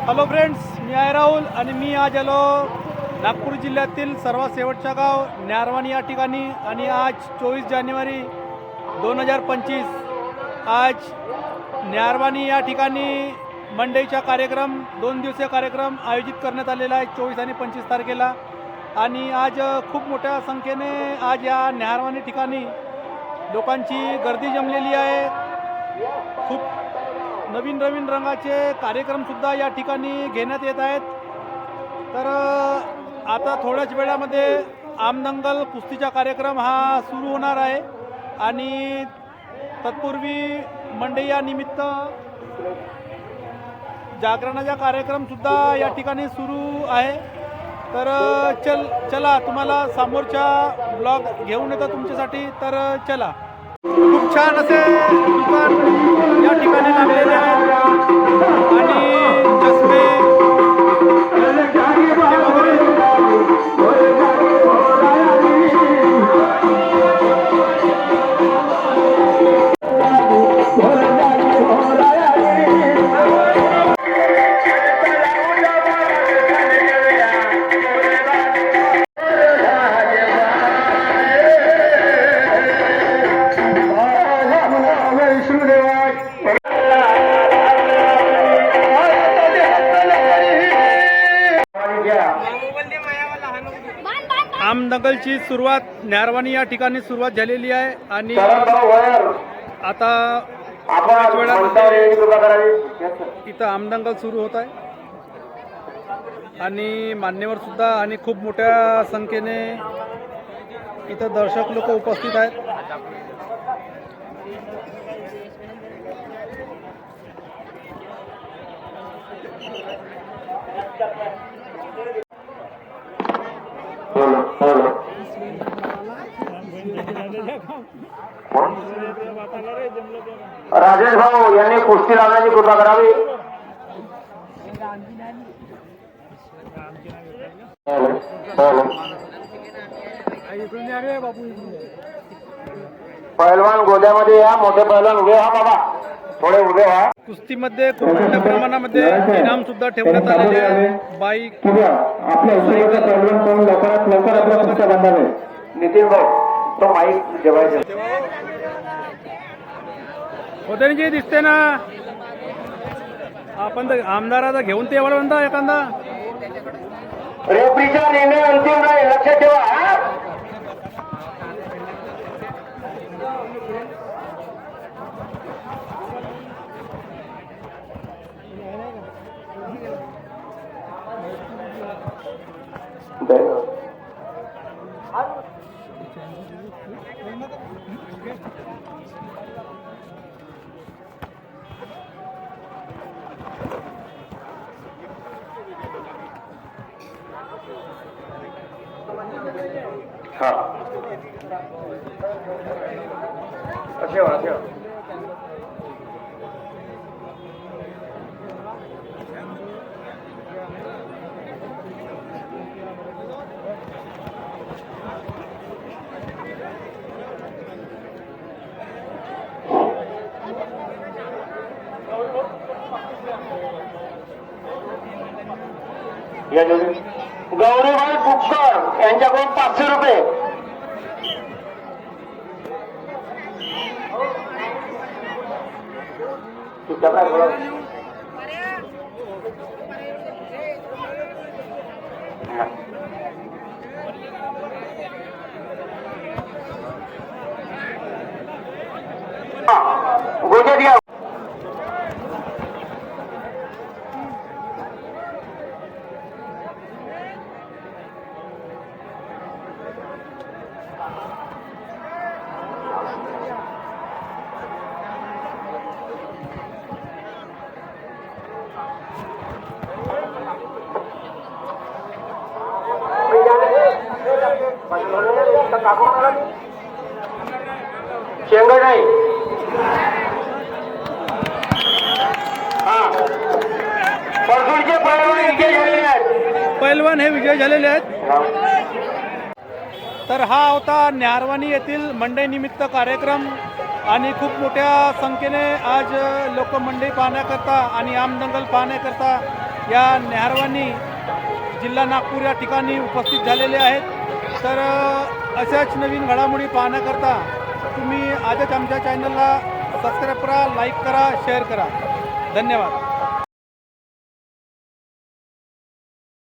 Hello friends, मी आहे राहुल आणि मी आज आलो नागपूर जिल्ह्यातील सर्वात शेवटच्या गाव न्यारवानी या ठिकाणी. आणि आज 24 जानेवारी 2025 आज न्यारवानी या ठिकाणी मंडईचा कार्यक्रम 2 दिवसीय कार्यक्रम आयोजित करण्यात आलेला आहे 24 आणि 25 तारखेला. आणि आज खूप मोठ्या संख्येने आज या न्यारवानी ठिकाणी लोकांची गर्दी जमलेली आहे. खूप नवीन नवीन रंगाचे कार्यक्रमसुद्धा या ठिकाणी घेण्यात येत आहेत. तर आता थोड्याच वेळामध्ये आमदंगल कुस्तीचा कार्यक्रम हा सुरू होणार आहे. आणि तत्पूर्वी मंडई या निमित्त जागरणाचा कार्यक्रमसुद्धा या ठिकाणी सुरू आहे. तर चला तुम्हाला समोरच्या ब्लॉग घेऊन येतो तुमच्यासाठी. तर चला, खूप छान असे दुकान या ठिकाणी लागलेले आहेत आणि चष्मे आमदंगलची सुरुवात न्यारवानी या ठिकाणी सुरुवात झालेली आहे. आणि आता इथं आमदंगल सुरू होत आहे आणि मान्यवर सुद्धा आणि खूप मोठ्या संख्येने इथं दर्शक लोक उपस्थित आहेत. राजेश भाऊ यांनी कुस्ती लावण्याची कृपा करावी. पैलवान गोद्यामध्ये या. मोठे पैलवान उभे व्हा बाबा, थोडे उभे व्हा. कुस्तीमध्ये खूप मोठ्या प्रमाणामध्ये इनाम सुद्धा ठेवण्यात आलेले आहे. बाईक आपल्या पैलवान कोण लवकरात लवकर आपल्या कुस्त्या बांधावे. नितीन भाऊ तो माईक जेवायचे होते दिसते ना. आपण तर आमदाराचा घेऊन ते एवढा म्हणता एखादा. रेफरीचा निर्णय अंतिम नाही, लक्षात ठेवा. गौरीबाई बुक्कर यांच्याकडून 500 रुपये. गोजे द्या. शेंगदाणे परसूरचे पैलवान हे विजय झालेले आहेत. तर हा होता न्यारवानी येथील मंडई निमित्त कार्यक्रम. आणि खूप मोठ्या संख्येने आज लोक मंडई पाहण्याकरता आणि आमदंगल पाहण्याकरता या नेहरवानी जिल्हा नागपूर या ठिकाणी उपस्थित झालेले आहेत. तर अशाच नवीन घडामोडी पाहण्याकरता तुम्ही आजच आमच्या चॅनलला सबस्क्राईब करा, लाईक करा, शेअर करा. धन्यवाद.